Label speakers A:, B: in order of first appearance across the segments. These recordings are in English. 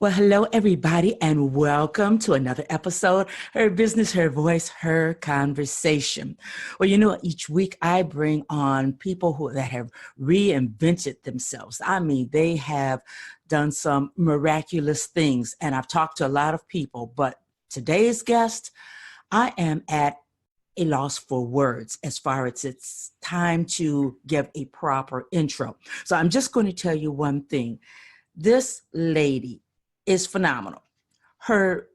A: Well, hello, everybody, and welcome to another episode, Her Business, Her Voice, Her Conversation. Well, each week I bring on people that have reinvented themselves. I mean, they have done some miraculous things, and I've talked to a lot of people, but today's guest, I am at a loss for words as far as it's time to give a proper intro. So I'm just going to tell you one thing. This lady is phenomenal. Her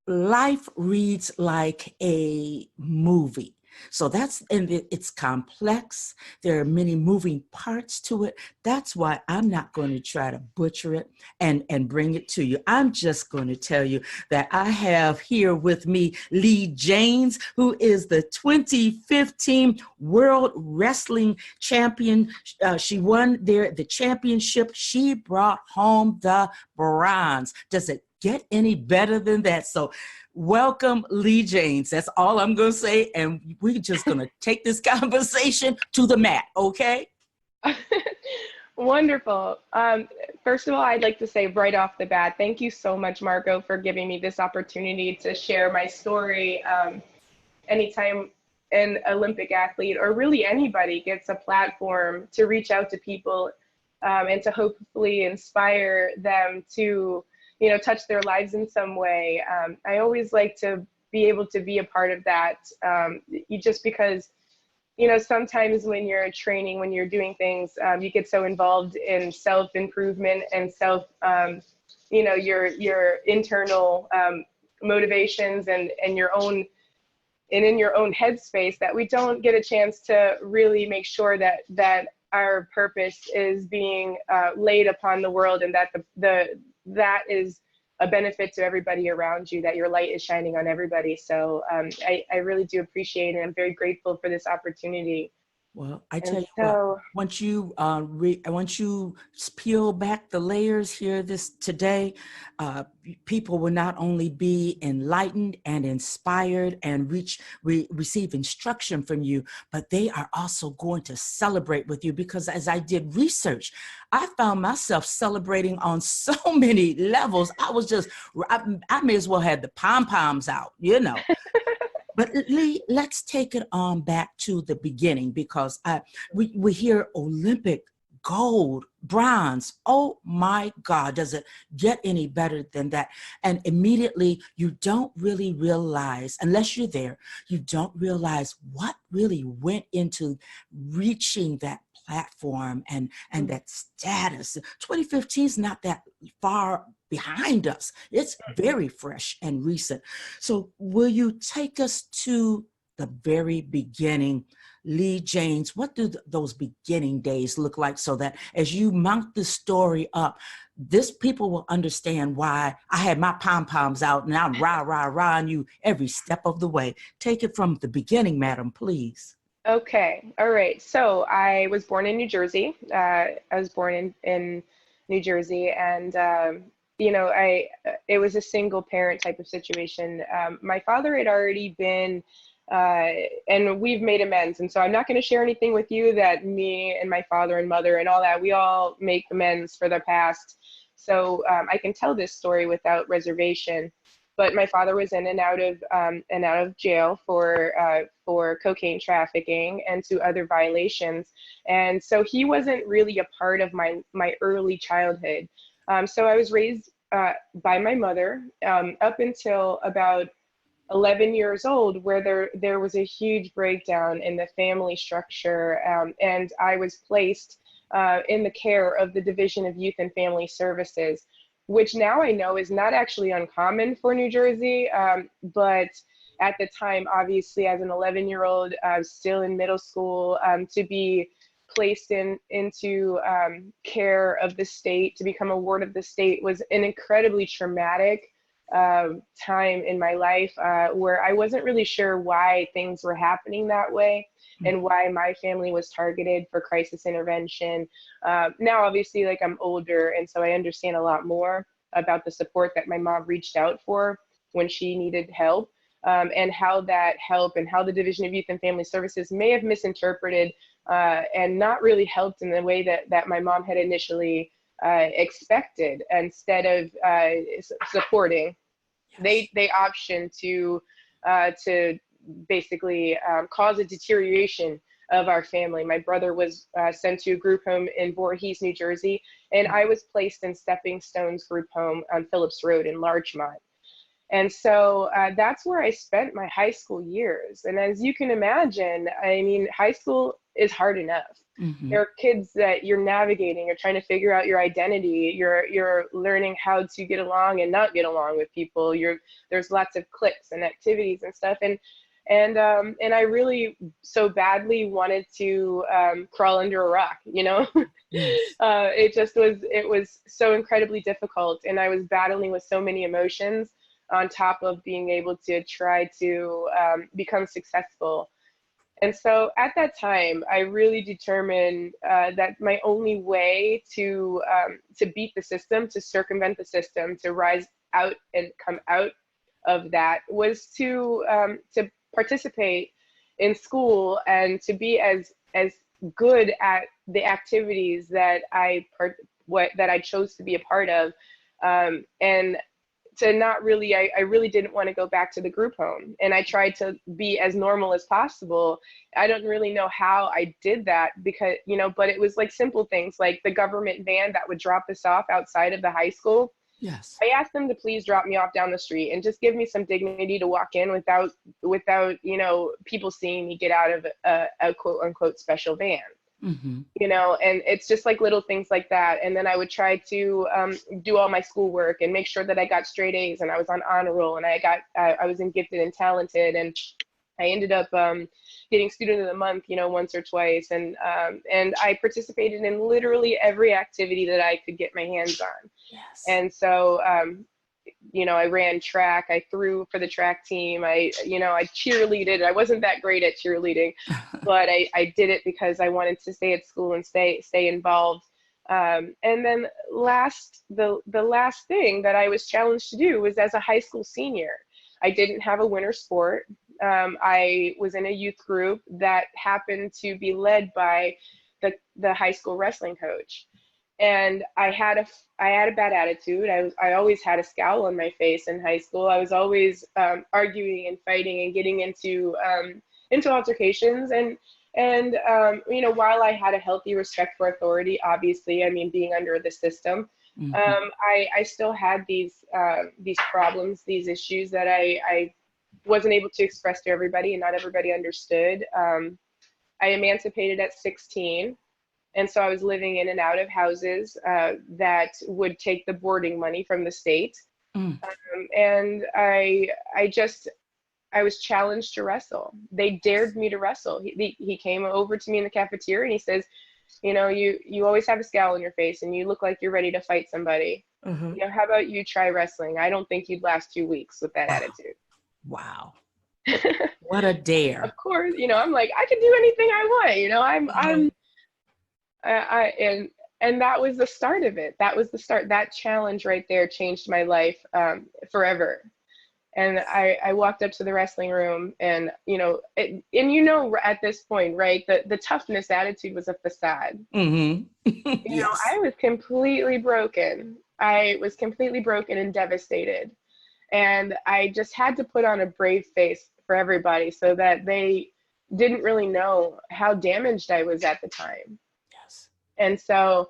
A: life reads like a movie. So it's complex. There are many moving parts to it. That's why I'm not going to try to butcher it and bring it to you. I'm just going to tell you that I have here with me Leigh Jaynes, who is the 2015 World Wrestling Champion. She won the championship. She brought home the bronze. Does it get any better than that? So welcome, Leigh Jaynes. That's all I'm going to say. And we're just going to take this conversation to the mat, okay?
B: Wonderful. First of all, I'd like to say right off the bat, thank you so much, Margo, for giving me this opportunity to share my story. Anytime an Olympic athlete or really anybody gets a platform to reach out to people and to hopefully inspire them to touch their lives in some way. I always like to be able to be a part of that, just because, sometimes when you're training, when you're doing things, you get so involved in self-improvement and your internal motivations and in your own headspace that we don't get a chance to really make sure that our purpose is being laid upon the world, and that that is a benefit to everybody around you, that your light is shining on everybody. So I really do appreciate it. I'm very grateful for this opportunity.
A: Well, I tell you what, once you peel back the layers here today, people will not only be enlightened and inspired and receive instruction from you, but they are also going to celebrate with you, because as I did research, I found myself celebrating on so many levels. I may as well have the pom-poms out, But Leigh, let's take it on back to the beginning, because we hear Olympic gold, bronze. Oh my God, does it get any better than that? And immediately you don't really realize, unless you're there, you don't realize what really went into reaching that platform and that status. 2015 is not that far behind us. It's very fresh and recent. So will you take us to the very beginning? Leigh Jaynes, what do those beginning days look like, so that as you mount the story up, people will understand why I had my pom-poms out and I'm rah on you every step of the way. Take it from the beginning, madam, please.
B: Okay. All right. So I was born in New Jersey. I was born in New Jersey, and it was a single parent type of situation. My father had already been, and we've made amends. And so I'm not going to share anything with you that me and my father and mother and all that, we all make amends for the past. So I can tell this story without reservation. But my father was in and out of jail for cocaine trafficking and to other violations, and so he wasn't really a part of my early childhood. So I was raised by my mother up until about 11 years old, where there was a huge breakdown in the family structure, and I was placed in the care of the Division of Youth and Family Services, which now I know is not actually uncommon for New Jersey, but at the time, obviously, as an 11-year-old, still in middle school, to be placed into care of the state, to become a ward of the state, was an incredibly traumatic time in my life, where I wasn't really sure why things were happening that way and why my family was targeted for crisis intervention. Now, obviously, I'm older, and so I understand a lot more about the support that my mom reached out for when she needed help, and how that help and how the Division of Youth and Family Services may have misinterpreted and not really helped in the way that my mom had initially expected instead of supporting.
A: Yes.
B: They optioned to basically cause a deterioration of our family. My brother was sent to a group home in Voorhees, New Jersey, and I was placed in Stepping Stones group home on Phillips Road in Larchmont. And so that's where I spent my high school years. And as you can imagine, I mean, high school is hard enough.
A: Mm-hmm.
B: There are kids that you're navigating, you're trying to figure out your identity, you're learning how to get along and not get along with people. There's lots of cliques and activities and stuff. And I really so badly wanted to crawl under a rock, you know.
A: Yes.
B: It was so incredibly difficult, and I was battling with so many emotions on top of being able to try to become successful. And so at that time, I really determined that my only way to beat the system, to circumvent the system, to rise out and come out of that was to participate in school and to be as good at the activities that I chose to be a part of, and to not really, I really didn't want to go back to the group home, and I tried to be as normal as possible. I don't really know how I did that because, you know, but it was like simple things like the government van that would drop us off outside of the high school.
A: Yes.
B: I asked them to please drop me off down the street and just give me some dignity to walk in without, you know, people seeing me get out of a quote unquote special van.
A: Mm-hmm.
B: You know, and it's just like little things like that. And then I would try to do all my schoolwork and make sure that I got straight A's and I was on honor roll and I was in gifted and talented, and I ended up getting student of the month, you know, once or twice. And I participated in literally every activity that I could get my hands on.
A: Yes.
B: And so, you know, I ran track, I threw for the track team, I cheerleaded. I wasn't that great at cheerleading, but I did it because I wanted to stay at school and stay involved. And then the last thing that I was challenged to do was as a high school senior. I didn't have a winter sport. I was in a youth group that happened to be led by the high school wrestling coach. And I had a bad attitude. I always had a scowl on my face in high school. I was always arguing and fighting and getting into altercations. And you know, while I had a healthy respect for authority, obviously, I mean, being under the system,
A: Mm-hmm.
B: I still had these problems, these issues that I wasn't able to express to everybody, and not everybody understood. I emancipated at 16. And so I was living in and out of houses that would take the boarding money from the state.
A: Mm.
B: And I was challenged to wrestle. They dared me to wrestle. He came over to me in the cafeteria and he says, you know, you always have a scowl on your face and you look like you're ready to fight somebody.
A: Mm-hmm.
B: You know, how about you try wrestling? I don't think you'd last 2 weeks with that attitude.
A: Wow. What a dare.
B: Of course, you know, I'm like, I can do anything I want, you know, and that was the start of it. That was the start. That challenge right there changed my life forever. And I walked up to the wrestling room, and you know, at this point, right, the toughness attitude was a facade.
A: Mm-hmm.
B: You know, I was completely broken. I was completely broken and devastated, and I just had to put on a brave face for everybody so that they didn't really know how damaged I was at the time.
A: Yes.
B: And so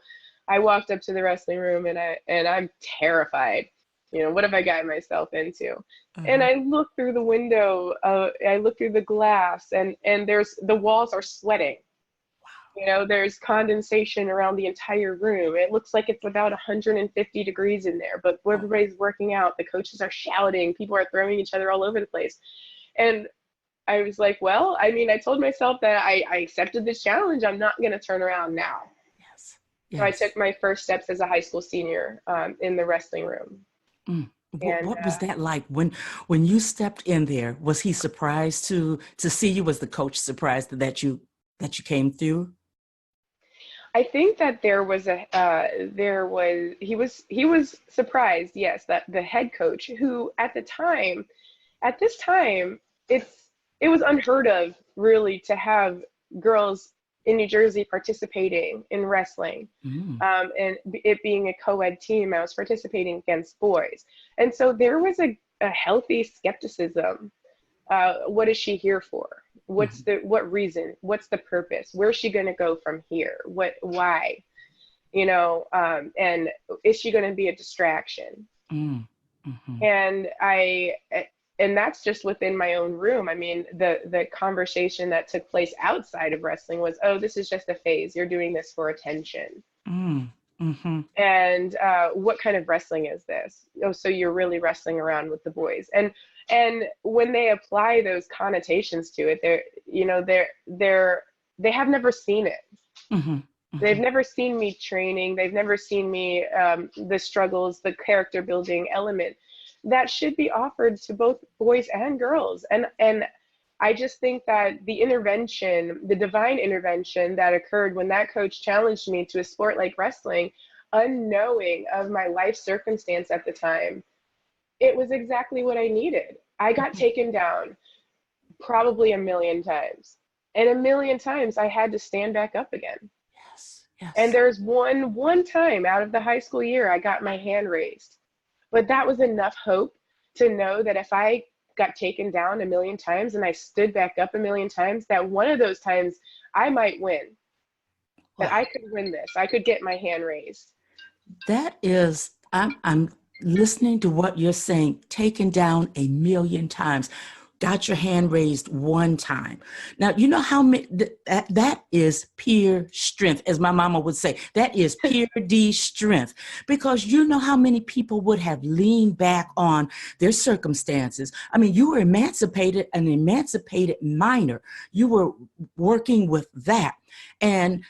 B: I walked up to the wrestling room, and I'm terrified. You know, what have I gotten myself into?
A: Uh-huh.
B: And I look through the window, I look through the glass, and the walls are sweating.
A: Wow.
B: You know, there's condensation around the entire room. It looks like it's about 150 degrees in there, but everybody's working out. The coaches are shouting. People are throwing each other all over the place. And I was like, well, I mean, I told myself that I accepted this challenge. I'm not going to turn around now.
A: Yes. Yes.
B: So I took my first steps as a high school senior in the wrestling room.
A: Mm. What was that like when you stepped in there? Was he surprised to see you? Was the coach surprised that you came through?
B: I think that he was surprised, yes, that the head coach, who at this time, it was unheard of really to have girls in New Jersey participating in wrestling. And it being a co-ed team, I was participating against boys. And so there was a healthy skepticism. What is she here for? What reason? What's the purpose? Where's she going to go from here? Why? You know, and is she going to be a distraction? And and that's just within my own room. I mean, the conversation that took place outside of wrestling was, oh, this is just a phase. You're doing this for attention. And what kind of wrestling is this? Oh, so you're really wrestling around with the boys. And when they apply those connotations to it, they have never seen it. They've never seen me training. They've never seen me, the struggles, the character building element that should be offered to both boys and girls. And I just think that the intervention, the divine intervention that occurred when that coach challenged me to a sport like wrestling, unknowing of my life circumstance at the time, it was exactly what I needed. I got taken down probably 1,000,000 times. And 1,000,000 times I had to stand back up again.
A: Yes, yes.
B: And there's one time out of the high school year, I got my hand raised. But that was enough hope to know that if I got taken down 1,000,000 times and I stood back up 1,000,000 times, that one of those times I might win. That I could win this. I could get my hand raised.
A: That is, I'm listening to what you're saying, taken down 1,000,000 times, got your hand raised one time. Now, you know how many, that is pure strength, as my mama would say. That is pure D strength, because you know how many people would have leaned back on their circumstances. I mean, you were emancipated, an emancipated minor. You were working with that. And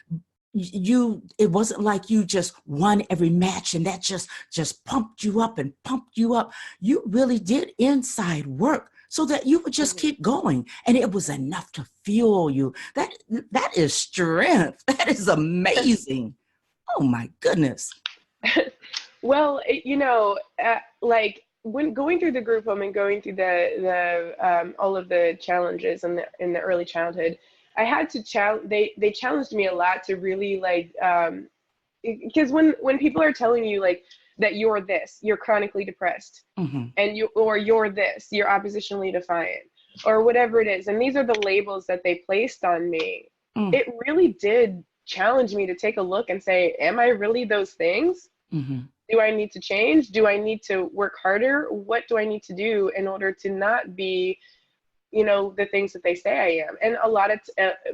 A: it wasn't like you just won every match and that just pumped you up and pumped you up. You really did inside work so that you would just keep going, and it was enough to fuel you. That is strength. That is amazing. Oh my goodness.
B: Well, you know, like when going through the group home and going through the all of the challenges in the early childhood, I had to they challenged me a lot to really like, because when people are telling you like that you're chronically depressed, and you're this, you're oppositionally defiant, or whatever it is, and these are the labels that they placed on me. It really did challenge me to take a look and say, am I really those things? Do I need to change? Do I need to work harder? What do I need to do in order to not be, you know, the things that they say I am? And a lot of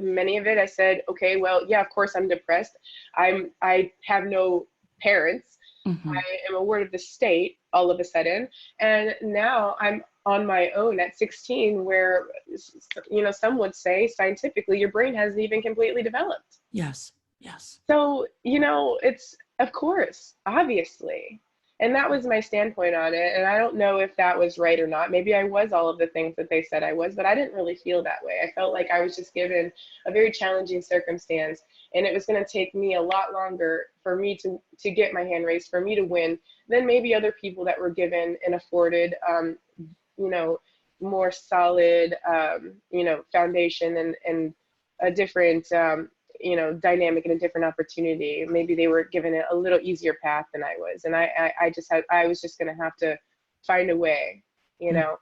B: many of it, I said, okay, well, yeah, of course I'm depressed. I have no parents. I am a ward of the state all of a sudden. And now I'm on my own at 16, where, you know, some would say scientifically your brain hasn't even completely developed.
A: Yes, yes.
B: So, you know, it's, of course, obviously. And that was my standpoint on it. And I don't know if that was right or not. Maybe I was all of the things that they said I was, but I didn't really feel that way. I felt like I was just given a very challenging circumstance, and it was going to take me a lot longer for me to get my hand raised, for me to win, than maybe other people that were given and afforded, you know, more solid, you know, foundation and a different, you know, dynamic and a different opportunity. Maybe they were given a little easier path than I was. And I was just going to have to find a way, you know?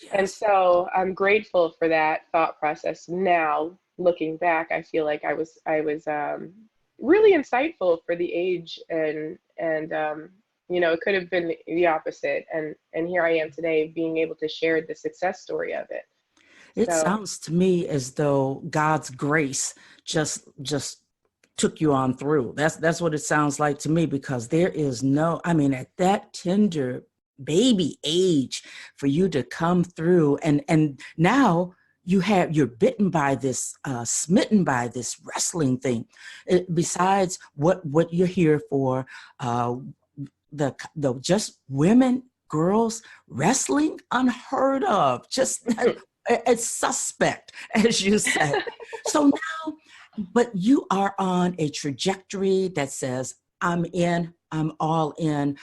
B: Yes. And so I'm grateful for that thought process. Now, looking back, I feel like I was really insightful for the age, and you know, it could have been the opposite. And here I am today being able to share the success story of it.
A: It sounds to me as though God's grace just took you on through. That's what it sounds like to me, because there is no, I mean, at that tender baby age, for you to come through, and now you're bitten by this, smitten by this wrestling thing. Besides what you're here for, the just women, girls wrestling, unheard of, just it's suspect, as you said. So now, but you are on a trajectory that says, I'm in I'm all in.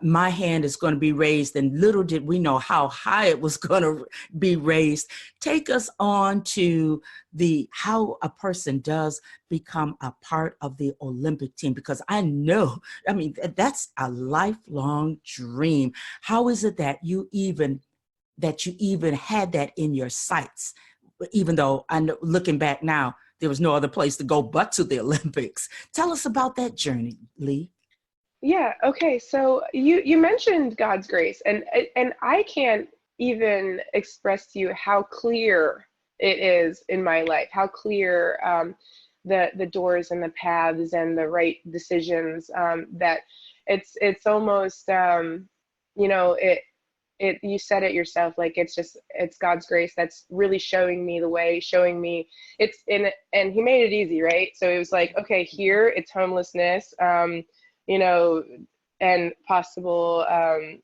A: My hand is going to be raised, and little did we know how high it was going to be raised. Take us on to how a person does become a part of the Olympic team, because I know, I mean, that's a lifelong dream. How is it that you even had that in your sights, even though I know, looking back now, there was no other place to go but to the Olympics? Tell us about that journey, Leigh.
B: Yeah. Okay. So you mentioned God's grace, and I can't even express to you how clear it is in my life, how clear the doors and the paths and the right decisions, that it's almost you know, you said it yourself, like it's God's grace that's really showing me the way, showing me it's in, and he made it easy, right? So it was like, okay, here it's homelessness, you know, and possible,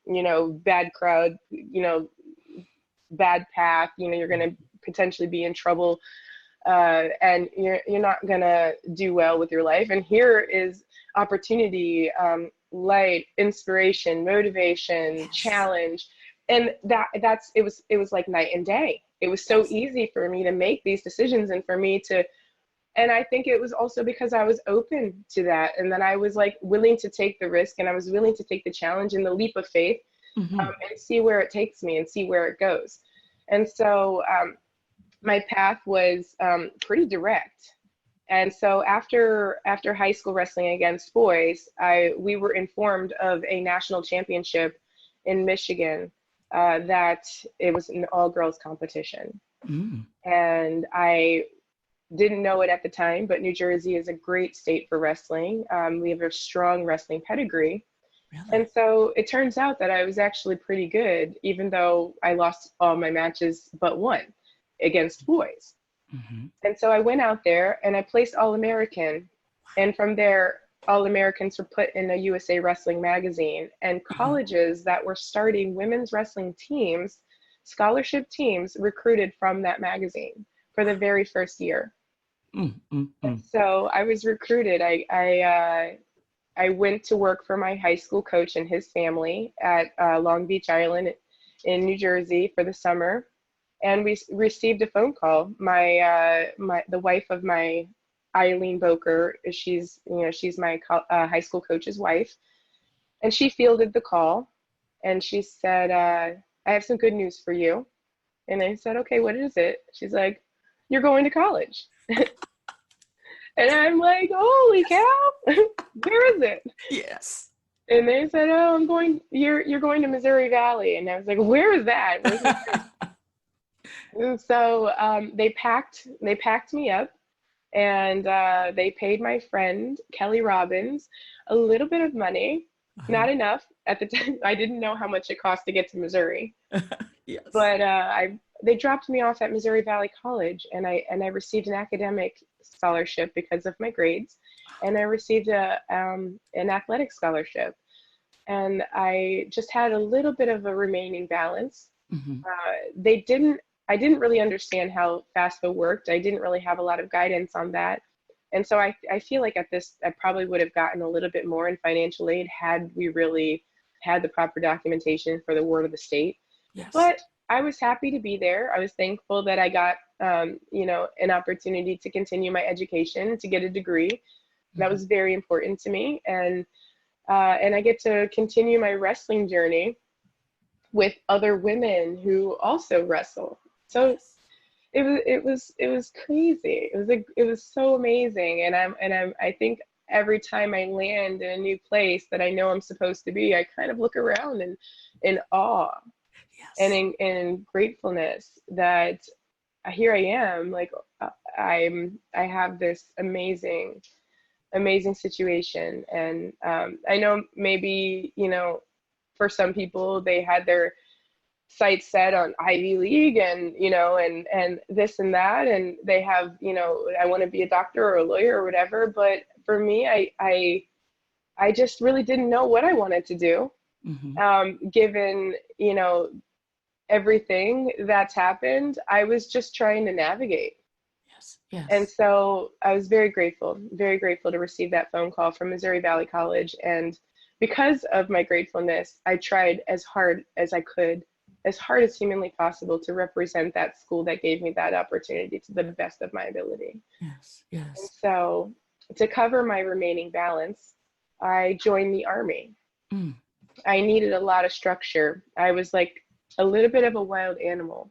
B: you know, bad crowd, you know, bad path, you know, you're going to potentially be in trouble, and you're not going to do well with your life. And here is opportunity, light, inspiration, motivation,
A: Yes.
B: challenge. And it was like night and day. It was so
A: Yes.
B: easy for me to make these decisions, and for me to, and I think it was also because I was open to that, and then I was like willing to take the risk, and I was willing to take the challenge and the leap of faith,
A: Mm-hmm.
B: and see where it takes me and see where it goes. And so my path was pretty direct. And so after high school wrestling against boys, we were informed of a national championship in Michigan, that it was an all girls competition.
A: Mm.
B: And I didn't know it at the time, but New Jersey is a great state for wrestling. We have a strong wrestling pedigree.
A: Really?
B: And so it turns out that I was actually pretty good, even though I lost all my matches but one against boys.
A: Mm-hmm.
B: And so I went out there and I placed All American. And from there, All Americans were put in a USA Wrestling magazine. And
A: Mm-hmm.
B: colleges that were starting women's wrestling teams, scholarship teams, recruited from that magazine for the very first year.
A: Mm-hmm.
B: So I was recruited. I went to work for my high school coach and his family at Long Beach Island in New Jersey for the summer, and we received a phone call. The wife of my Eileen Boker, she's my high school coach's wife, and she fielded the call, and she said, "I have some good news for you." And I said, "Okay, what is it?" She's like, "You're going to college." And I'm like, "Holy cow, where is it?"
A: Yes.
B: And they said, "Oh, you're going to Missouri Valley." And I was like, "Where is that? Where's Missouri?" And so they packed me up, and they paid my friend Kelly Robbins a little bit of money,
A: Uh-huh.
B: not enough at the time. I didn't know how much it cost to get to Missouri,
A: Yes.
B: but they dropped me off at Missouri Valley College, and I received an academic scholarship because of my grades, and I received an athletic scholarship, and I just had a little bit of a remaining balance.
A: Mm-hmm.
B: They didn't I didn't really understand how FAFSA worked. I didn't really have a lot of guidance on that. And so I feel like at this, I probably would have gotten a little bit more in financial aid had we really had the proper documentation for the word of the state.
A: Yes.
B: But I was happy to be there. I was thankful that I got, an opportunity to continue my education, to get a degree. That
A: Mm-hmm.
B: was very important to me. And I get to continue my wrestling journey with other women who also wrestle. So
A: Yes.
B: it was crazy. It was so amazing. I think every time I land in a new place that I know I'm supposed to be, I kind of look around in awe and
A: Yes.
B: in gratefulness that here I am. Like I have this amazing situation, and I know maybe for some people they had their sights set on Ivy League and and this and that, and they have I want to be a doctor or a lawyer or whatever. But for me, I just really didn't know what I wanted to do,
A: Mm-hmm.
B: given everything that's happened. I was just trying to navigate.
A: Yes.
B: And
A: Yes.
B: so I was very grateful to receive that phone call from Missouri Valley College. And because of my gratefulness, I tried as hard as I could, as hard as humanly possible, to represent that school that gave me that opportunity to the best of my ability.
A: Yes,
B: And
A: yes.
B: so to cover my remaining balance, I joined the Army.
A: Mm.
B: I needed a lot of structure. I was like a little bit of a wild animal.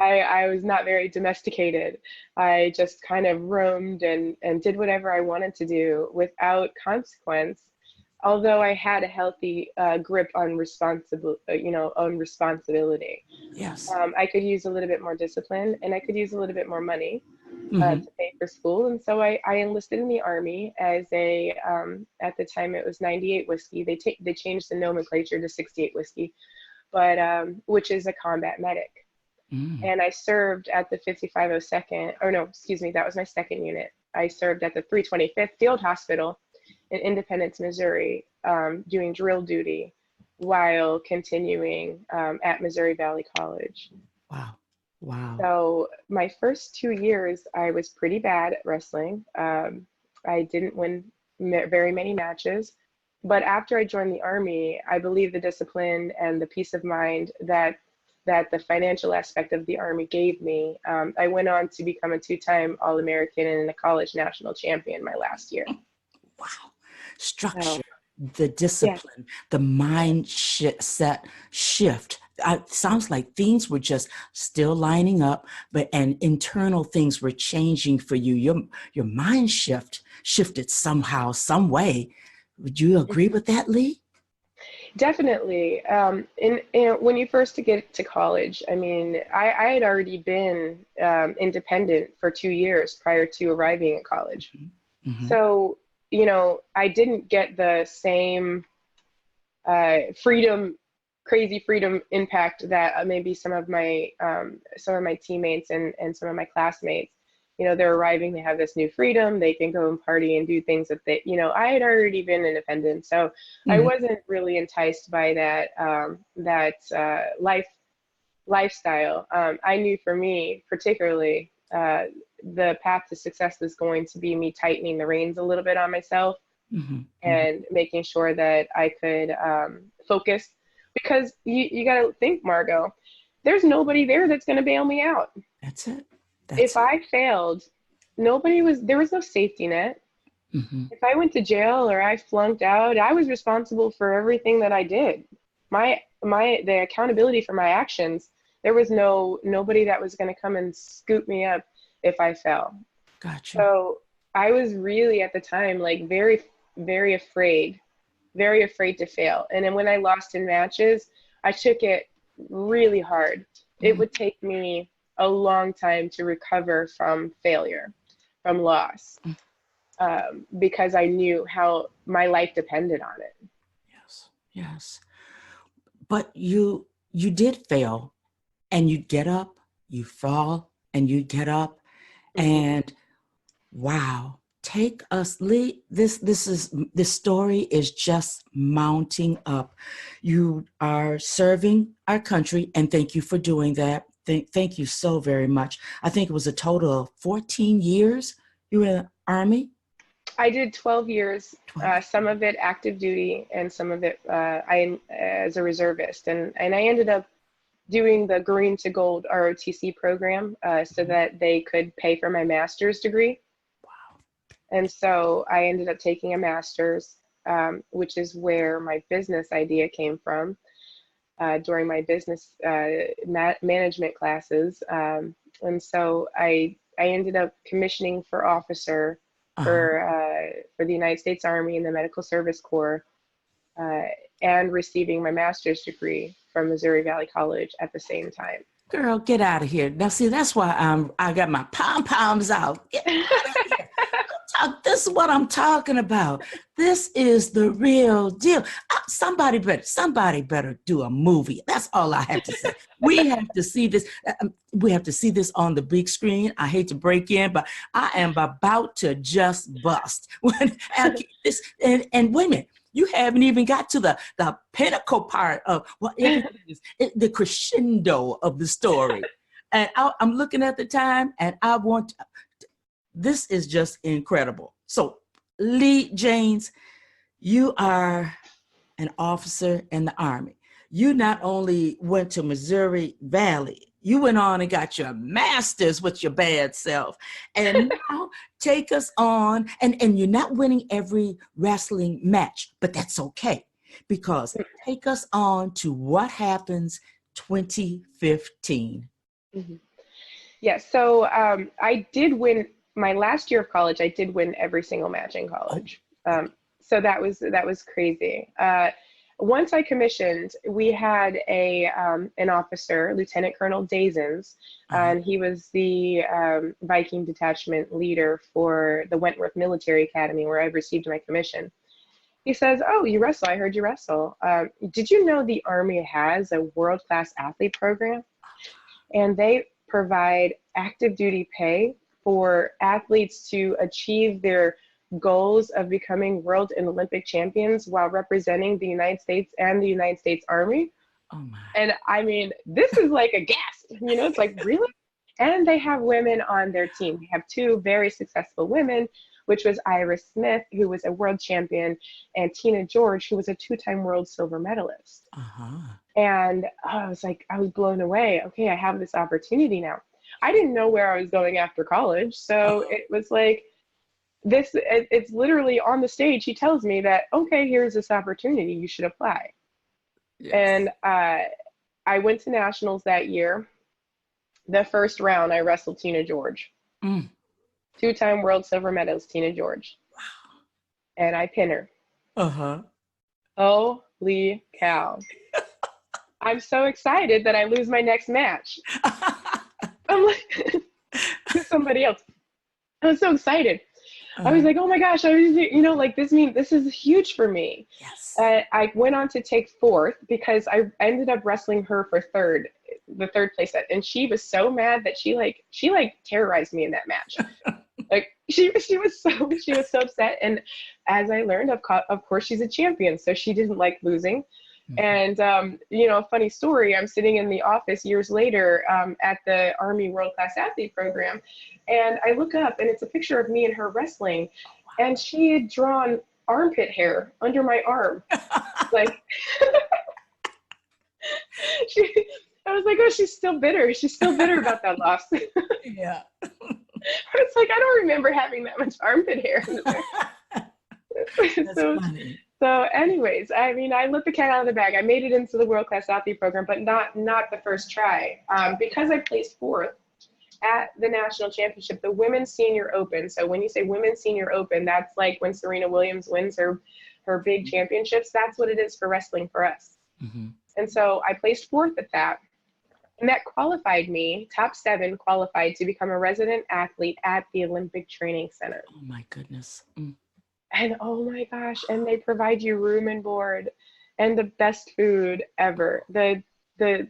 B: I was not very domesticated. I just kind of roamed and did whatever I wanted to do without consequence. Although I had a healthy grip on on responsibility.
A: Yes.
B: I could use a little bit more discipline, and I could use a little bit more money
A: Mm-hmm.
B: to pay for school. And so I enlisted in the Army as at the time it was 98 whiskey. They changed the nomenclature to 68 whiskey, but which is a combat medic.
A: Mm.
B: And I served at the 5502nd, or no, excuse me, that was my second unit. I served at the 325th Field Hospital in Independence, Missouri, doing drill duty while continuing at Missouri Valley College.
A: Wow. Wow.
B: So my first 2 years, I was pretty bad at wrestling. I didn't win very many matches. But after I joined the Army, I believe the discipline and the peace of mind that the financial aspect of the Army gave me, I went on to become a two-time All-American and a college national champion my last year.
A: Wow. Structure,
B: So,
A: the
B: yeah.
A: discipline, the mind set shift. Sounds like things were just still lining up, and internal things were changing for you. Your mind shifted somehow, some way. Would you agree with that, Leigh?
B: Definitely. When you first get to college, I mean, I had already been independent for 2 years prior to arriving at college.
A: Mm-hmm.
B: So, I didn't get the same crazy freedom impact that maybe some of my teammates and some of my classmates. They're arriving, they have this new freedom, they can go and party and do things that I had already been independent, so I
A: Mm-hmm.
B: wasn't really enticed by that lifestyle. I knew for me particularly, the path to success was going to be me tightening the reins a little bit on myself
A: Mm-hmm.
B: and making sure that I could focus, because you got to think, Margo, there's nobody there that's going to bail me out.
A: That's it.
B: If
A: That's it.
B: I failed, there was no safety net.
A: Mm-hmm.
B: If I went to jail or I flunked out, I was responsible for everything that I did. The accountability for my actions, there was nobody that was going to come and scoop me up if I fell.
A: Gotcha.
B: So I was really at the time like very, very afraid to fail. And then when I lost in matches, I took it really hard. It would take me a long time to recover from failure, from loss, because I knew how my life depended on it.
A: Yes. Yes. But you did fail, and you get up, you fall, and you get up, and wow. Take us, Leigh. This story is just mounting up. You are serving our country, and thank you for doing that. Thank you so very much. I think it was a total of 14 years you were in the Army.
B: I did 12 years,
A: 12.
B: some of it active duty and some of it I as a reservist. And I ended up doing the Green to Gold ROTC program so that they could pay for my master's degree.
A: Wow.
B: And so I ended up taking a master's, which is where my business idea came from during my business management classes. And so I ended up commissioning for officer for the United States Army and the Medical Service Corps, and receiving my master's degree from Missouri Valley College at the same time.
A: Girl, get out of here. Now, see, that's why I got my pom-poms out. Get out of here. This is what I'm talking about. This is the real deal. Somebody better do a movie. That's all I have to say. We have to see this. We have to see this on the big screen. I hate to break in, but I am about to just bust. And wait a minute. You haven't even got to the pinnacle part of what everything is, the crescendo of the story. And I'm looking at the time, and this is just incredible. So, Leigh Jaynes, You are an officer in the Army. You not only went to Missouri Valley, you went on and got your master's with your bad self. And now take us on, and you're not winning every wrestling match, but that's okay, because take us on to what happens 2015.
B: Mm-hmm. Yeah, so I did win my last year of college. I did win every single match in college. So that was crazy. Once I commissioned, we had an officer, Lieutenant Colonel Dazens, and he was the Viking detachment leader for the Wentworth Military Academy, where I received my commission. He says, "Oh, you wrestle. I heard you wrestle. Did you know the Army has a world-class athlete program? And they provide active duty pay for athletes to achieve their goals of becoming world and Olympic champions while representing the United States and the United States Army."
A: Oh my.
B: And I mean, this is like a gasp, it's like, really? And they have women on their team. We have two very successful women, which was Iris Smith, who was a world champion, and Tina George, who was a two-time world silver medalist. And I was blown away. Okay, I have this opportunity now. I didn't know where I was going after college. So it was like, it's literally on the stage. He tells me that, okay, here's this opportunity. You should apply. Yes. And I went to nationals that year. The first round, I wrestled Tina George. Two-time world silver medalist, Tina George. Wow. And I pin her. Holy cow. I'm so excited that I lose my next match. I'm like, to somebody else. I was so excited. I was like, oh my gosh, this is huge for me. Yes. I went on to take fourth because I ended up wrestling her for the third place set. And she was so mad that she terrorized me in that match. Like she was so upset. And as I learned, of course, she's a champion. So she didn't like losing. And, a funny story, I'm sitting in the office years later at the Army World Class Athlete Program, and I look up and it's a picture of me and her wrestling, and she had drawn armpit hair under my arm. Like, I was like, oh, she's still bitter. She's still bitter about that loss.
A: Yeah.
B: It's like, I don't remember having that much armpit hair.
A: That's funny.
B: So anyways, I mean, I let the cat out of the bag. I made it into the World Class Athlete Program, but not the first try. Because I placed fourth at the National Championship, the Women's Senior Open. So when you say Women's Senior Open, that's like when Serena Williams wins her big championships. That's what it is for wrestling for us. And so I placed fourth at that. And that qualified me, top 7 qualified to become a resident athlete at the Olympic Training Center.
A: Oh my goodness.
B: And oh my gosh, and they provide you room and board and the best food ever. The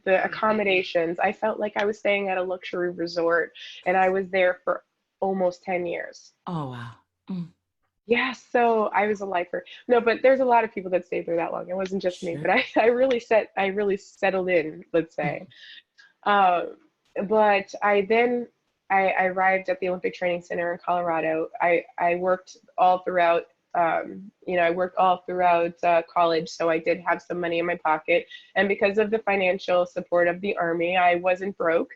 B: accommodations. I felt like I was staying at a luxury resort, and I was there for almost 10 years.
A: Oh wow.
B: Yeah, so I was a lifer. No, but there's a lot of people that stayed there that long. It wasn't just me, but I really settled in, let's say. But I arrived at the Olympic Training Center in Colorado. I worked all throughout, college, so I did have some money in my pocket. And because of the financial support of the Army, I wasn't broke.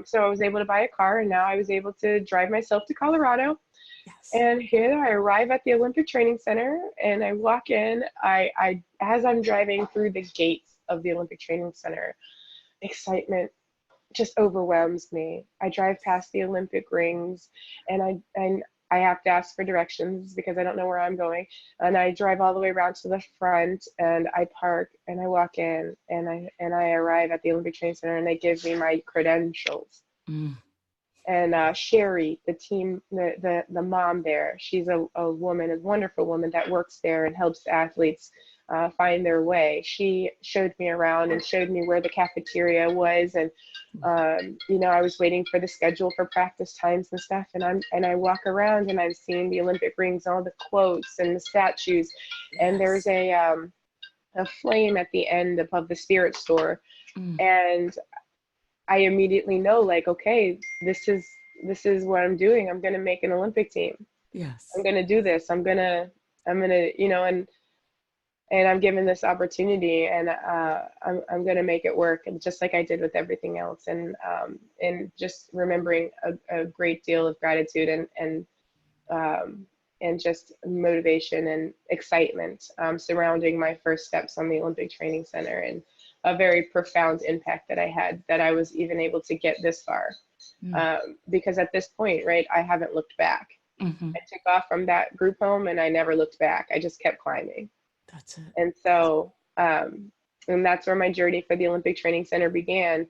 B: So I was able to buy a car, and now I was able to drive myself to Colorado. Yes. And here I arrive at the Olympic Training Center, and I walk in. As I'm driving through the gates of the Olympic Training Center, excitement just overwhelms me. I drive past the Olympic rings, and I have to ask for directions because I don't know where I'm going. And I drive all the way around to the front, and I park, and I walk in, and I arrive at the Olympic Training Center, and they give me my credentials. And Sherry, the mom there, she's a wonderful woman that works there and helps athletes find their way. She showed me around and showed me where the cafeteria was, and I was waiting for the schedule for practice times and stuff. And I walk around, and I'm seeing the Olympic rings, all the quotes and the statues, and there's a flame at the end above the spirit store, and I immediately know, like, okay, this is what I'm doing. I'm going to make an Olympic team.
A: Yes.
B: I'm going to do this. I'm going to I'm gonna, and I'm given this opportunity, and I'm gonna make it work, and just like I did with everything else, and just remembering a great deal of gratitude and just motivation and excitement surrounding my first steps on the Olympic Training Center, and a very profound impact that I had, that I was even able to get this far. Because at this point, right, I haven't looked back.
A: Mm-hmm.
B: I took off from that group home and I never looked back. I just kept climbing.
A: That's it.
B: And so, and that's where my journey for the Olympic Training Center began.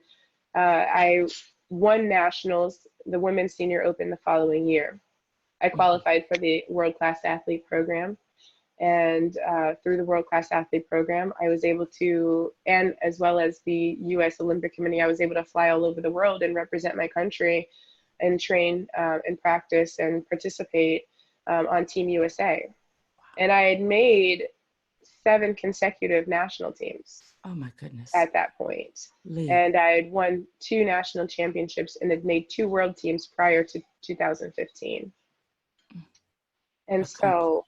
B: I won nationals, the Women's Senior Open, the following year. I qualified for the World Class Athlete program. And through the World Class Athlete program, I was able to, and as well as the U.S. Olympic Committee, I was able to fly all over the world and represent my country and train and practice and participate on Team USA. And I had made 7 consecutive national teams.
A: Oh my goodness.
B: At that point.
A: Leigh.
B: And I had won 2 national championships and had made 2 world teams prior to 2015. And so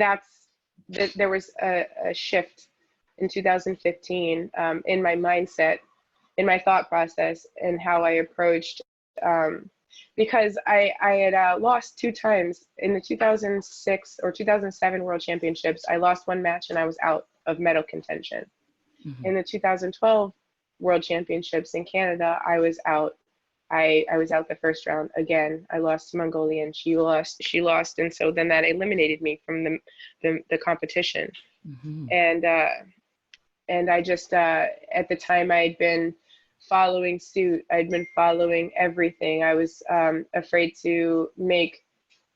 B: there was a shift in 2015 in my mindset, in my thought process, and how I approached, because I had lost 2 times in the 2006 or 2007 World Championships. I lost 1 match and I was out of medal contention. Mm-hmm. In the 2012 World Championships in Canada, I was out. I was out the first round again. I lost to Mongolia and she lost, and so then that eliminated me from the competition. Mm-hmm. And I just at the time I had been following suit. I'd been following everything. I was afraid to make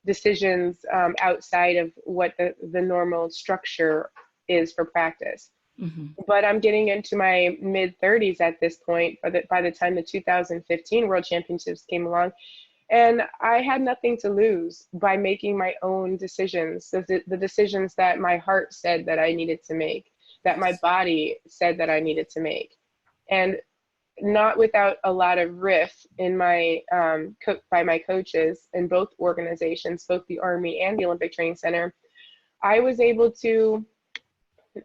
B: decisions outside of what the normal structure is for practice. Mm-hmm. But I'm getting into my mid-30s at this point, by the time the 2015 World Championships came along, and I had nothing to lose by making my own decisions, the decisions that my heart said that I needed to make, that my body said that I needed to make. And not without a lot of riff in my by my coaches in both organizations, both the Army and the Olympic Training Center, I was able to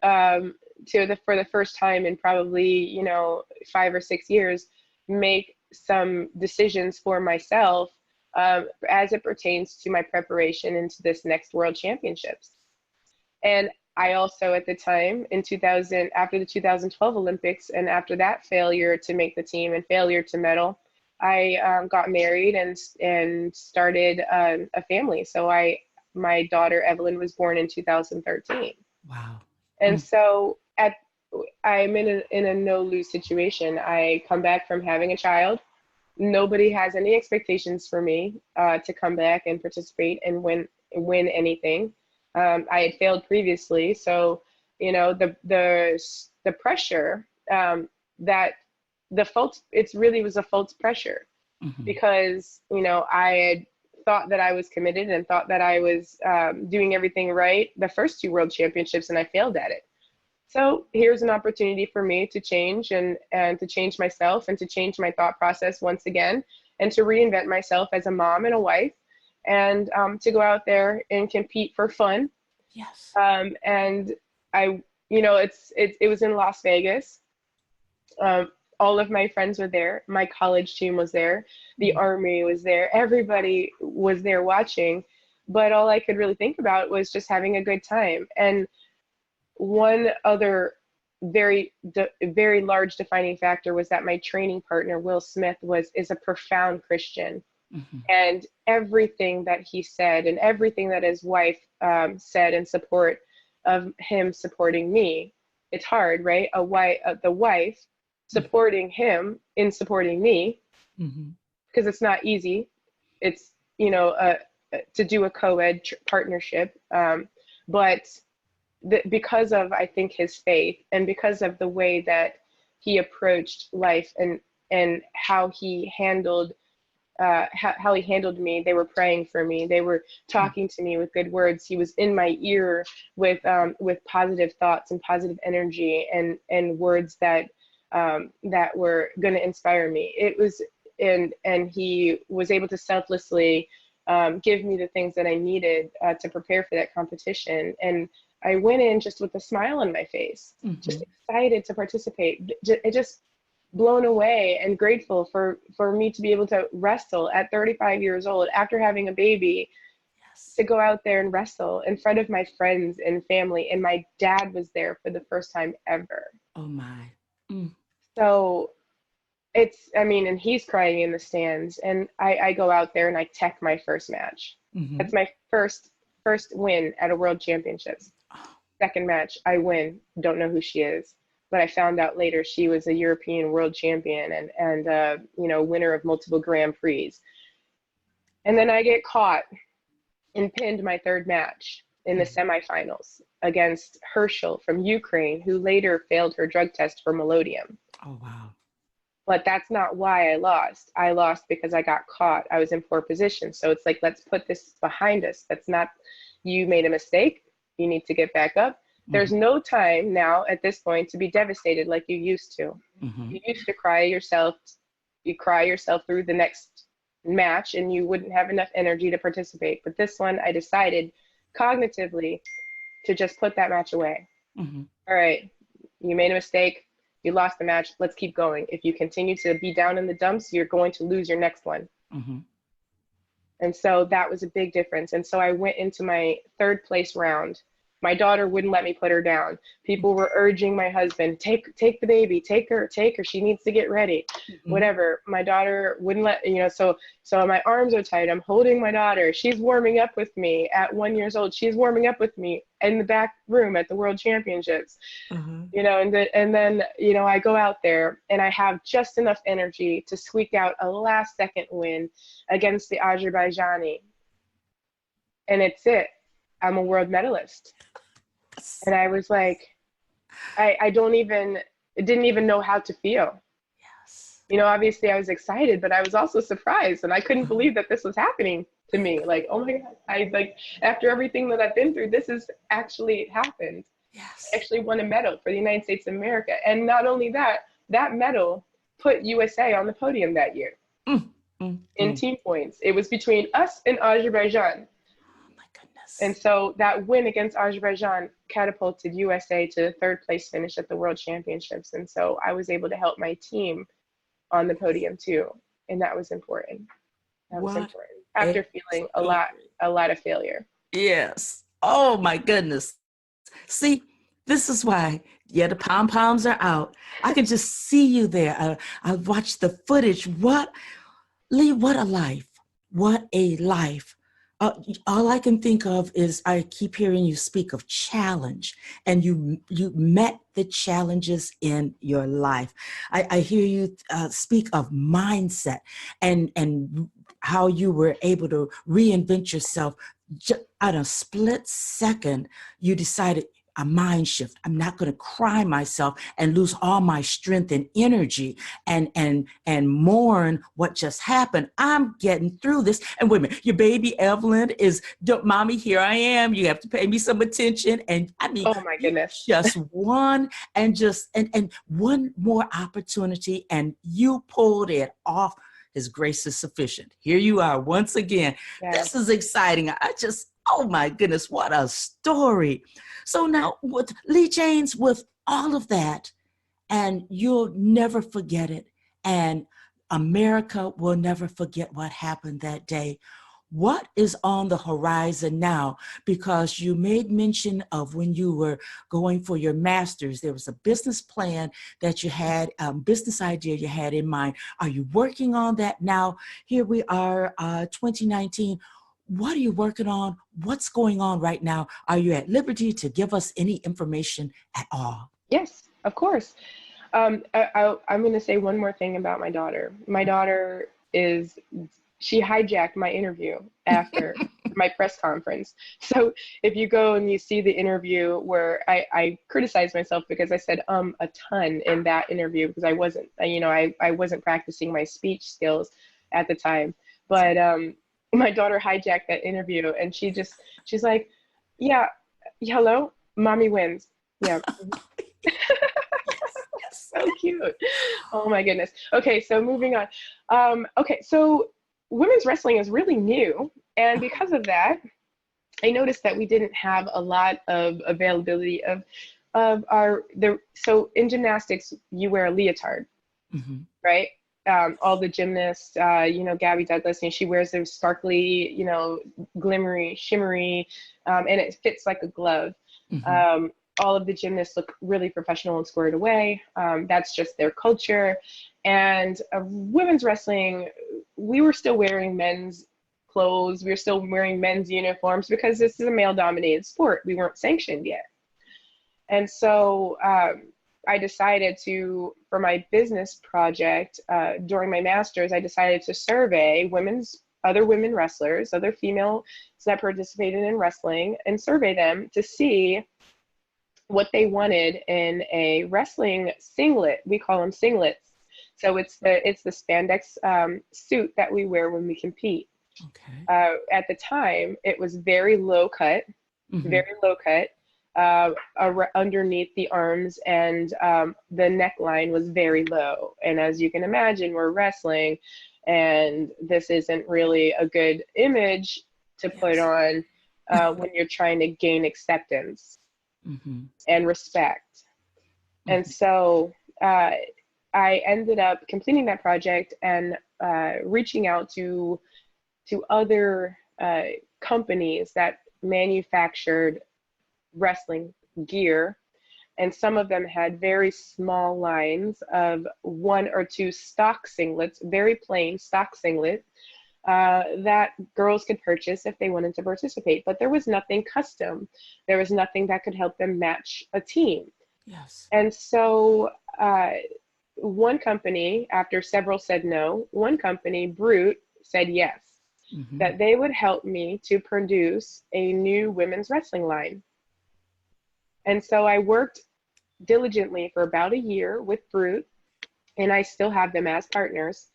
B: for the first time in probably 5 or 6 years, make some decisions for myself as it pertains to my preparation into this next World Championships. And I also, at the time in 2000, after the 2012 Olympics, and after that failure to make the team and failure to medal, I got married and started a family. So my daughter Evelyn was born in 2013.
A: Wow.
B: And so I'm in a no-lose situation. I come back from having a child. Nobody has any expectations for me to come back and participate and win anything. I had failed previously, so the pressure that it really was a false pressure. Mm-hmm. Because I had thought that I was committed and thought that I was doing everything right the first 2 World Championships, and I failed at it. So here's an opportunity for me to change and to change myself and to change my thought process once again, and to reinvent myself as a mom and a wife, and to go out there and compete for fun.
A: Yes.
B: And it was in Las Vegas. All of my friends were there. My college team was there. The Army was there. Everybody was there watching. But all I could really think about was just having a good time. And one other very large defining factor was that my training partner, Will Smith, is a profound Christian. Mm-hmm. And everything that he said and everything that his wife said in support of him supporting me, it's hard, right? The wife supporting him in supporting me, because it's not easy. It's to do a co-ed partnership, but because of, I think, his faith, and because of the way that he approached life and how he handled me. They were praying for me. They were talking to me with good words. He was in my ear with positive thoughts and positive energy and words that were going to inspire me. It was, and he was able to selflessly give me the things that I needed to prepare for that competition. And I went in just with a smile on my face, just excited to participate. It just blown away and grateful for me to be able to wrestle at 35 years old after having a baby, to go out there and wrestle in front of my friends and family. And my dad was there for the first time ever.
A: Oh my.
B: So and he's crying in the stands, and I go out there and I tech my first match. That's my first win at a world championships. Second match, I win. Don't know who she is, but I found out later she was a European world champion and winner of multiple Grand Prix. And then I get caught and pinned my third match in the semifinals against Herschel from Ukraine, who later failed her drug test for melodium.
A: Oh, wow.
B: But that's not why I lost. I lost because I got caught. I was in poor position. So it's like, let's put this behind us. That's not, you made a mistake. You need to get back up. There's no time now at this point to be devastated like you used to. You used to cry yourself through the next match and you wouldn't have enough energy to participate. But this one, I decided cognitively to just put that match away. All right, you made a mistake. You lost the match. Let's keep going. If you continue to be down in the dumps, you're going to lose your next one. And so that was a big difference. And so I went into my third place round. My daughter wouldn't let me put her down. People were urging my husband, take the baby, take her. She needs to get ready, whatever. My daughter wouldn't let, so my arms are tight. I'm holding my daughter. She's warming up with me at 1 year old. She's warming up with me in the back room at the World Championships, and then, I go out there and I have just enough energy to squeak out a last second win against the Azerbaijani. And it's it. I'm a world medalist. And I was like, I didn't even know how to feel. Obviously I was excited, but I was also surprised, and I couldn't believe that this was happening to me. Like, oh my God, after everything that I've been through, this has actually happened. I actually won a medal for the United States of America. And not only that, that medal put USA on the podium that year in team points. It was between us and Azerbaijan. And so that win against Azerbaijan catapulted USA to the third place finish at the World Championships. And so I was able to help my team on the podium too. And that was important. After feeling a lot of failure.
A: Yes. Oh my goodness. See, this is why, the pom-poms are out. I can just see you there. I watched the footage. Leigh, what a life. What a life. All I can think of is I keep hearing you speak of challenge, and you met the challenges in your life. I hear you speak of mindset and how you were able to reinvent yourself. At a split second, you decided, a mind shift. I'm not going to cry myself and lose all my strength and energy and mourn what just happened. I'm getting through this. And wait a minute, your baby Evelyn is, mommy, here I am. You have to pay me some attention. And I mean,
B: oh my goodness,
A: just one and one more opportunity, and you pulled it off. His grace is sufficient. Here you are once again. Yes. This is exciting. Oh my goodness, what a story. So now with Leigh Jaynes, with all of that, and you'll never forget it, and America will never forget what happened that day. What is on the horizon now? Because you made mention of when you were going for your master's, there was a business plan that you had, business idea you had in mind. Are you working on that now? Here we are, 2019. What are you working on? What's going on right now? Are you at liberty to give us any information at all?
B: Yes, of course. I'm going to say one more thing about my daughter. My daughter she hijacked my interview after my press conference. So if you go and you see the interview where I criticized myself because I said a ton in that interview because I wasn't practicing my speech skills at the time. But my daughter hijacked that interview, and she's like, yeah, hello, mommy wins. Yeah. So cute. Oh my goodness. Okay, so moving on. Okay, so women's wrestling is really new. And because of that, I noticed that we didn't have a lot of availability so in gymnastics, you wear a leotard, right? All the gymnasts, Gabby Douglas, she wears those sparkly, glimmery, shimmery, and it fits like a glove. All of the gymnasts look really professional and squared away. That's just their culture. And women's wrestling, we were still wearing men's clothes. We were still wearing men's uniforms because this is a male-dominated sport. We weren't sanctioned yet. And so I decided for my business project, during my master's, I decided to survey other women wrestlers, other females that participated in wrestling, and survey them to see what they wanted in a wrestling singlet. We call them singlets. So it's the spandex suit that we wear when we compete. Okay. At the time, it was very low cut, underneath the arms, and the neckline was very low. And as you can imagine, we're wrestling, and this isn't really a good image to put on when you're trying to gain acceptance and respect. And so I ended up completing that project and reaching out to other companies that manufactured wrestling gear, and some of them had very small lines of 1 or 2 stock singlets, very plain stock singlet, that girls could purchase if they wanted to participate. But there was nothing custom. There was nothing that could help them match a team.
A: Yes.
B: And so one company, after several said no, one company, Brute, said yes, that they would help me to produce a new women's wrestling line. And so I worked diligently for about a year with Brute, and I still have them as partners,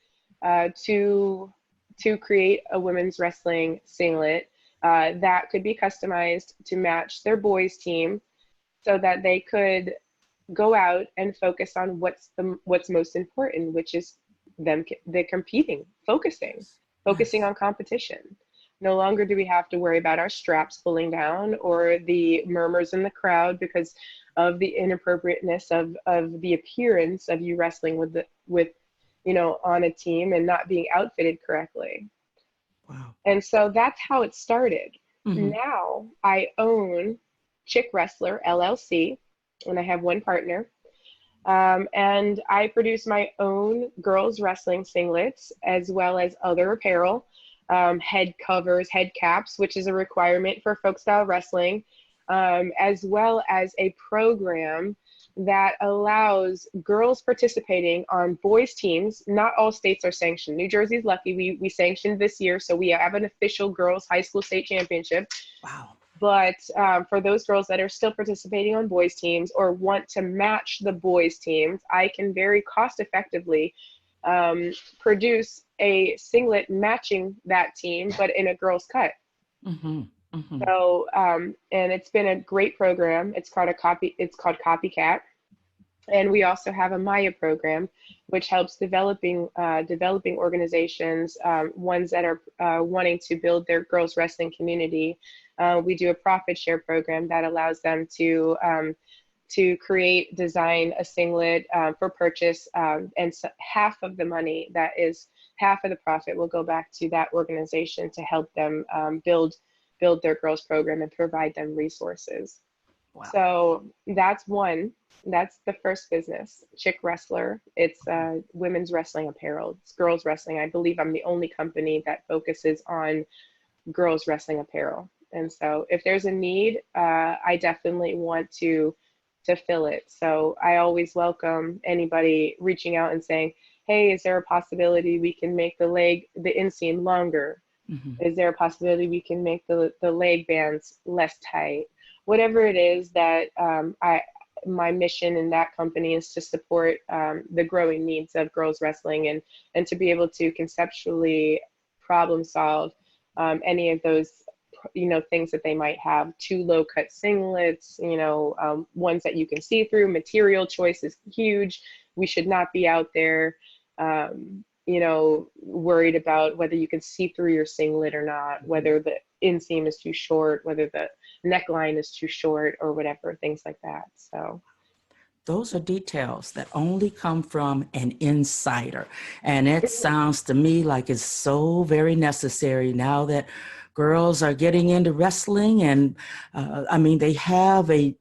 B: to create a women's wrestling singlet that could be customized to match their boys team, so that they could go out and focus on what's most important, which is the competing, focusing on competition. No longer do we have to worry about our straps pulling down or the murmurs in the crowd because of the inappropriateness of the appearance of you wrestling with on a team and not being outfitted correctly.
A: Wow.
B: And so that's how it started. Now I own Chick Wrestler LLC, and I have one partner. And I produce my own girls wrestling singlets, as well as other apparel, head covers, head caps, which is a requirement for folk style wrestling, as well as a program that allows girls participating on boys teams. Not all states are sanctioned. New Jersey's lucky. We sanctioned this year, so we have an official girls high school state championship.
A: Wow.
B: But for those girls that are still participating on boys teams or want to match the boys teams, I can very cost effectively produce a singlet matching that team, but in a girl's cut. So, and it's been a great program. It's called Copycat. And we also have a Maya program, which helps developing organizations, ones that are wanting to build their girls wrestling community. We do a profit share program that allows them to create, design a singlet for purchase, and so half of the money, that is half of the profit, will go back to that organization to help them build their girls program and provide them resources. Wow. So that's the first business, Chick Wrestler. It's women's wrestling apparel. It's girls wrestling. I believe I'm the only company that focuses on girls wrestling apparel. And so if there's a need, I definitely want to fill it. So I always welcome anybody reaching out and saying, hey, is there a possibility we can make the inseam longer? Is there a possibility we can make the leg bands less tight? Whatever it is that my mission in that company is to support the growing needs of girls wrestling, and to be able to conceptually problem solve any of those things that they might have. Too low cut singlets, ones that you can see through. Material choice is huge. We should not be out there you know, worried about whether you can see through your singlet or not, whether the inseam is too short, whether the neckline is too short or whatever, things like that. So
A: those are details that only come from an insider. And it sounds to me like it's so very necessary now that girls are getting into wrestling. And I mean, they have a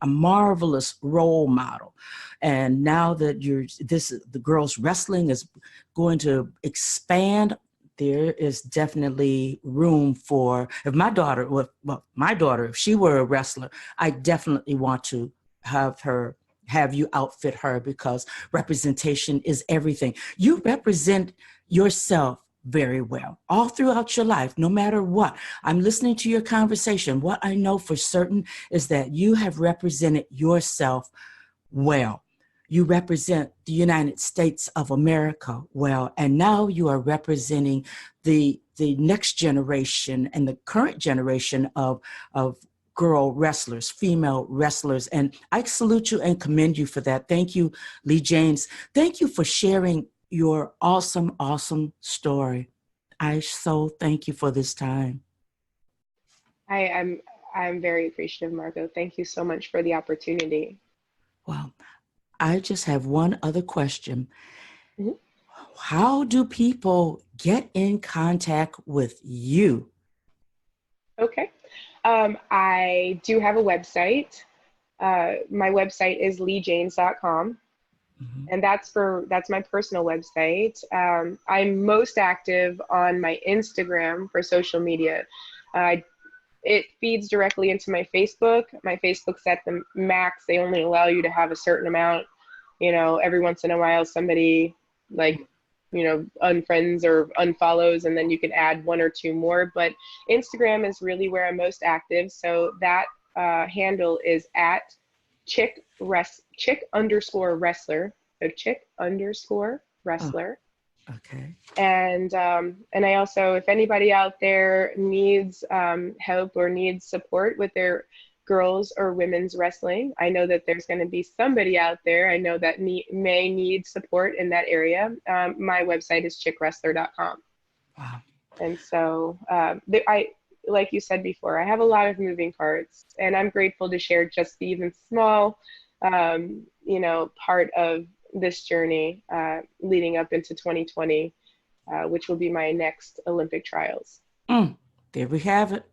A: marvelous role model. And now that the girls wrestling is going to expand, there is definitely room for, if my daughter, if she were a wrestler, I definitely want to have you outfit her, because representation is everything. You represent yourself very well all throughout your life, no matter what. I'm listening to your conversation. What I know for certain is that you have represented yourself well. You represent the United States of America well, and now you are representing the next generation and the current generation of girl wrestlers, female wrestlers. And I salute you and commend you for that. Thank you, Leigh Jaynes. Thank you for sharing your awesome, awesome story. I so thank you for this time.
B: I'm very appreciative, Margo. Thank you so much for the opportunity.
A: Well, I just have one other question.
B: Mm-hmm.
A: How do people get in contact with you?
B: Okay. I do have a website. My website is leighjaynes.com.
A: Mm-hmm.
B: And that's my personal website. I'm most active on my Instagram for social media. It feeds directly into my Facebook. My Facebook's at the max. They only allow you to have a certain amount. You know, every once in a while, somebody unfriends or unfollows, and then you can add one or two more. But Instagram is really where I'm most active. So that handle is at chick_wrestler. So chick_wrestler.
A: Oh, okay.
B: And I also, if anybody out there needs help or needs support with their girls or women's wrestling, I know that there's going to be somebody out there I know that may need support in that area. My website is chickwrestler.com.
A: Wow.
B: And so like you said before, I have a lot of moving parts, and I'm grateful to share just the even small, part of this journey leading up into 2020, which will be my next Olympic trials.
A: There we have it.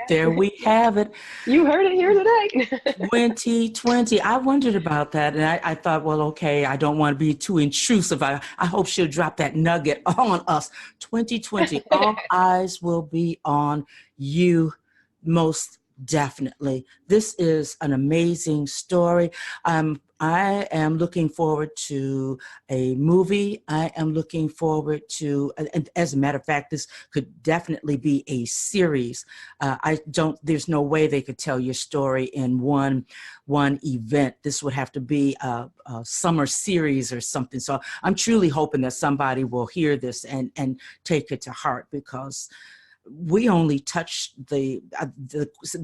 A: There we have it.
B: You heard it here today.
A: 2020. I wondered about that. And I thought, well, okay, I don't want to be too intrusive. I hope she'll drop that nugget on us. 2020, all eyes will be on you, most definitely. This is an amazing story. I am looking forward to a movie. I am looking forward to, and as a matter of fact, this could definitely be a series. There's no way they could tell your story in one event. This would have to be a summer series or something. So I'm truly hoping that somebody will hear this and take it to heart, because we only touched there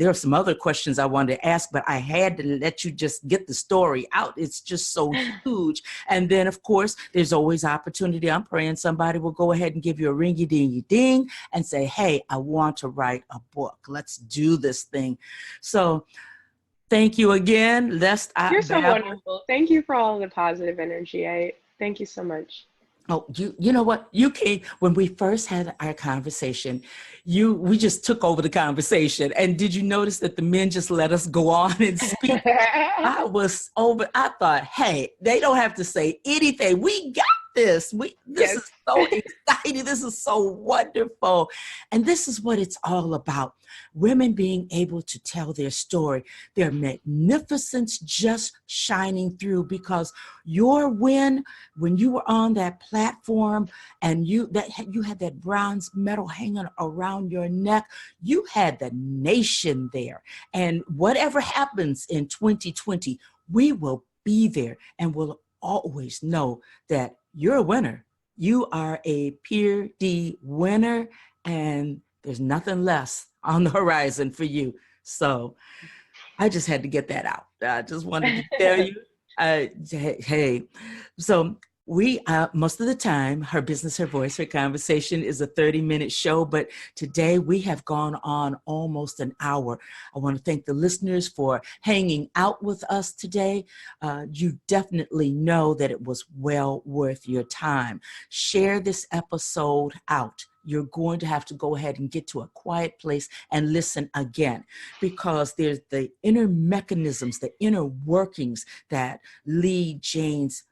A: are some other questions I wanted to ask, but I had to let you just get the story out. It's just so huge. And then, of course, there's always opportunity. I'm praying somebody will go ahead and give you a ringy-dingy-ding and say, hey, I want to write a book. Let's do this thing. So thank you again.
B: You're so wonderful. Thank you for all the positive energy. Thank you so much.
A: Oh, you know what? You came when we first had our conversation. We just took over the conversation. And did you notice that the men just let us go on and speak? I was over. I thought, hey, they don't have to say anything. We got this. This is so exciting. This is so wonderful. And this is what it's all about. Women being able to tell their story, their magnificence just shining through, because your win, when you were on that platform and you had that bronze medal hanging around your neck, you had the nation there. And whatever happens in 2020, we will be there and will always know that you're a winner. You are a Peer D winner, and there's nothing less on the horizon for you. So I just had to get that out. I just wanted to tell you, hey, so We, most of the time, Her Business, Her Voice, Her Conversation is a 30-minute show, but today we have gone on almost an hour. I want to thank the listeners for hanging out with us today. You definitely know that it was well worth your time. Share this episode out. You're going to have to go ahead and get to a quiet place and listen again, because there's the inner mechanisms, the inner workings that Leigh Jaynes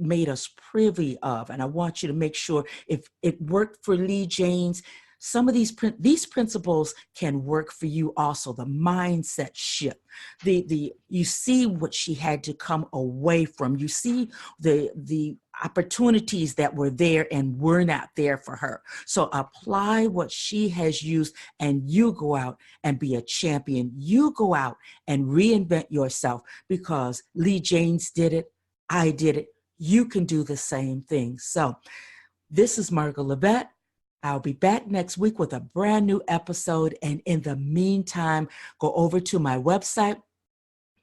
A: made us privy of. And I want you to make sure, if it worked for Leigh Jaynes, some of these principles can work for you also. The mindset shift, you see what she had to come away from. You see the opportunities that were there and were not there for her. So apply what she has used, and you go out and be a champion. You go out and reinvent yourself, because Leigh Jaynes did it. I did it. You can do the same thing. So this is Margo Lovett. I'll be back next week with a brand new episode. And in the meantime, go over to my website.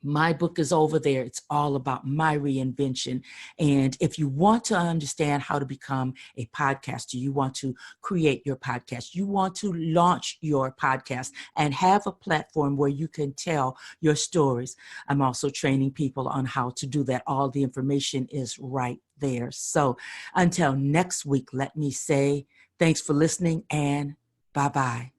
A: My book is over there. It's all about my reinvention. And if you want to understand how to become a podcaster, you want to create your podcast, you want to launch your podcast and have a platform where you can tell your stories, I'm also training people on how to do that. All the information is right there. So until next week, let me say thanks for listening, and bye-bye.